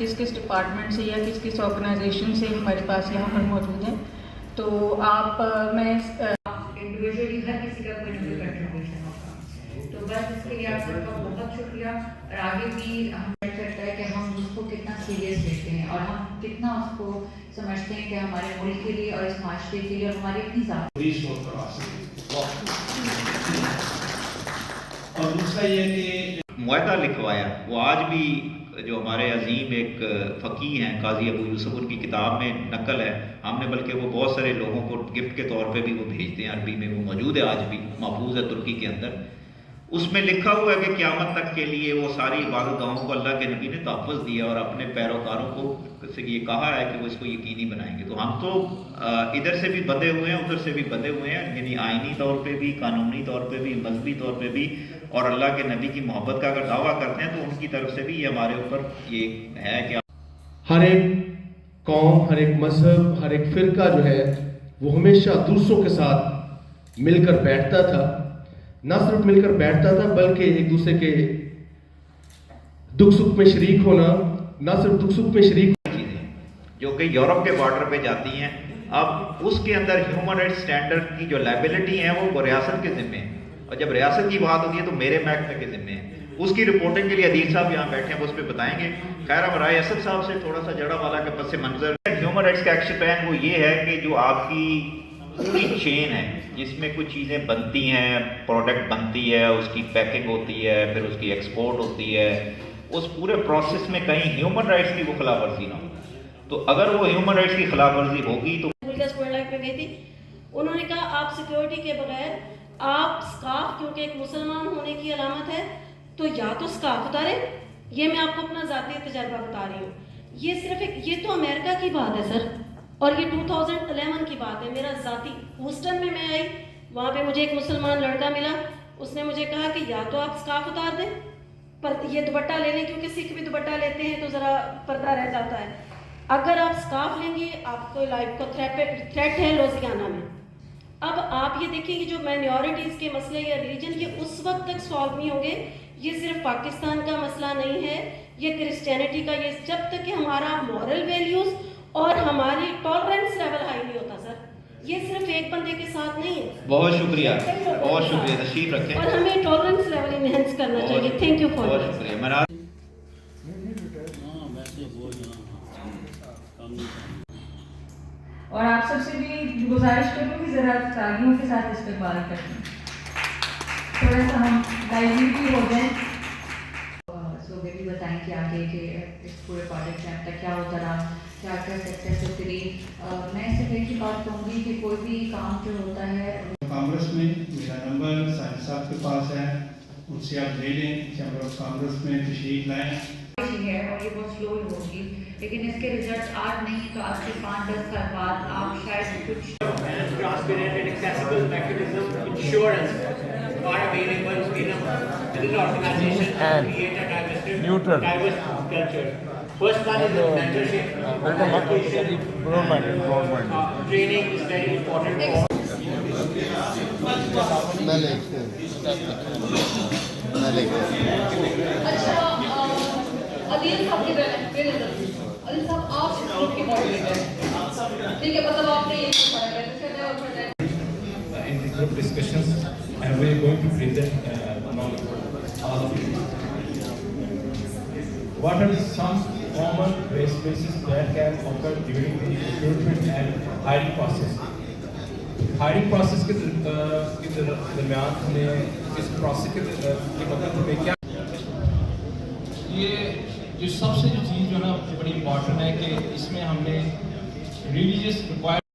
किस किस डिपार्टमेंट से या किस किस ऑर्गेनाइजेशन से हमारे पास यहाँ पर मौजूद हैं। तो आप मैं इंडिविजुअली हर किसी का कोई ना कोई कंट्रीब्यूशन होगा, तो बस इसके लिए आप सबका बहुत शुक्रिया। और आगे भी हमें करता है कि हम उसको कितना सीरियस लेते हैं और हम कितना उसको समझते हैं कि हमारे मुल्क के लिए और इस माशरे के लिए और हमारी इतनी ज़्यादा। और दूसरा ये कि मुआहदा लिखवाया, वो आज भी जो हमारे अजीम एक फ़कीह हैं काजी अबू यूसुफ, उनकी किताब में नकल है। हमने बल्कि वो बहुत सारे लोगों को गिफ्ट के तौर पे भी वो भेजते हैं, अरबी में वो मौजूद है, आज भी महफूज है तुर्की के अंदर। उसमें लिखा हुआ है कि क़यामत तक के लिए वो सारी इबादतगाहों को अल्लाह के नबी ने तहफ़्फ़ुज़ दिया और अपने पैरोकारों को से ये कहा है कि वो इसको यकीनी बनाएंगे। तो हम तो इधर से भी बंधे हुए हैं, उधर से भी बंधे हुए हैं, यानी आइनी तौर पे भी, कानूनी तौर पे भी, मजहबी तौर पे भी, और अल्लाह के नबी की मोहब्बत का अगर दावा करते हैं तो उनकी तरफ से भी ये हमारे ऊपर ये है कि हर एक कौम, हर एक मजहब, हर एक फ़िरका जो है वो हमेशा दूसरों के साथ मिलकर बैठता था। न सिर्फ मिलकर बैठता था बल्कि एक दूसरे के दुख सुख में शरीक होना, न सिर्फ दुख सुख में शरीक चीज़ें जो कि यूरोप के बॉर्डर पे जाती हैं, अब उसके अंदर ह्यूमन राइट्स स्टैंडर्ड की जो लायबिलिटी है वो रियासत के ज़िम्मे है, और जब रियासत की बात होती है तो मेरे महकमे के ज़िम्मे है। उसकी रिपोर्टिंग के लिए अदील साहब यहाँ बैठे हैं, वो उस पर बताएंगे। खैर, हम राय असद साहब से थोड़ा सा जड़ा वाला के पस मंजर ह्यूमन राइट्स का एक्शन प्लान वो ये है कि जो आपकी पूरी चेन है जिसमें कुछ चीज़ें बनती हैं, प्रोडक्ट बनती है, उसकी पैकिंग होती है, फिर उसकी एक्सपोर्ट होती है, उस पूरे प्रोसेस में कहीं ह्यूमन राइट्स की वो खिलाफ वर्जी ना हो। तो अगर वो ह्यूमन राइट्स की खिलाफ वर्जी होगी तो लाइफ में गई थी, उन्होंने कहा आप सिक्योरिटी के बगैर आप स्कार्फ, क्योंकि एक मुसलमान होने की अलामत है, तो या तो स्कार्फ उतारे। ये मैं आपको अपना ज़ाती तजर्बा बता रही हूँ। ये सिर्फ एक, ये तो अमेरिका की बात है सर, और ये 2011 की बात है। मेरा ज़ाती ह्यूस्टन में मैं आई, वहाँ पे मुझे एक मुसलमान लड़का मिला, उसने मुझे कहा कि या तो आप स्कार्फ उतार दें, पर ये दुपट्टा ले लें, क्योंकि सिख भी दुपट्टा लेते हैं तो ज़रा पर्दा रह जाता है। अगर आप स्कार्फ लेंगे, आपको लाइफ को थ्रेट है लुधियाना में। अब आप ये देखिए कि जो माइनॉरिटीज़ के मसले या रिलीजन, ये उस वक्त तक सॉल्व नहीं होंगे। ये सिर्फ पाकिस्तान का मसला नहीं है, ये क्रिश्चियनिटी का, ये जब तक कि हमारा मॉरल वैल्यूज़ और हमारी टॉलरेंस लेवल हाई नहीं होता सर। ये सिर्फ एक बंदे के साथ नहीं है। बहुत शुक्रिया, बहुत शुक्रिया, तशरीफ रखें। और हमें टॉलरेंस लेवल इनहेंस करना चाहिए। थैंक यू फॉर बहुत शुक्रिया। और आप सबसे भी गुजारिश करूँगी ज़रा तालियों के साथ इस्तेमाल करें, थोड़ा सा हम डाइल्यूट हो जाए। सो वे भी बताएंगे आगे कि इस पूरे प्रोजेक्ट में अब तक क्या होता रहा, क्या क्या सक्सेस करी। मैं सिर्फ एक ही बात कहूँगी कि कोई भी काम जो होता है कांग्रेस में मेरा नंबर साहिब साहब के पास है, उनसे आप ले लें कि हम लोग कांग्रेस में तशरीफ लाएँ है, और ये बहुत स्लो होगी, लेकिन इसके रिजल्ट आज नहीं तो आज से 5-10 साल बाद आप शायद कुछ transparent and accessible mechanism insurance are available within the organization to create a diverse culture. First one is mentorship. Training is very important for Adeel साहब की अदील साहब आप इस ग्रुप के मॉडरेटर हैं, ठीक है, मतलब आपने ये पढ़ा है in the group discussions, and we are going to present all of you. What are some common spaces that can occur during the recruitment and hiring process? Hiring process के दरमियान हमें इस प्रोसेस के मतलब में क्या ये जो सबसे जो चीज़ जो है ना बड़ी इम्पॉर्टेंट है कि इसमें हमने रिलीजियस रिक्वायरमेंट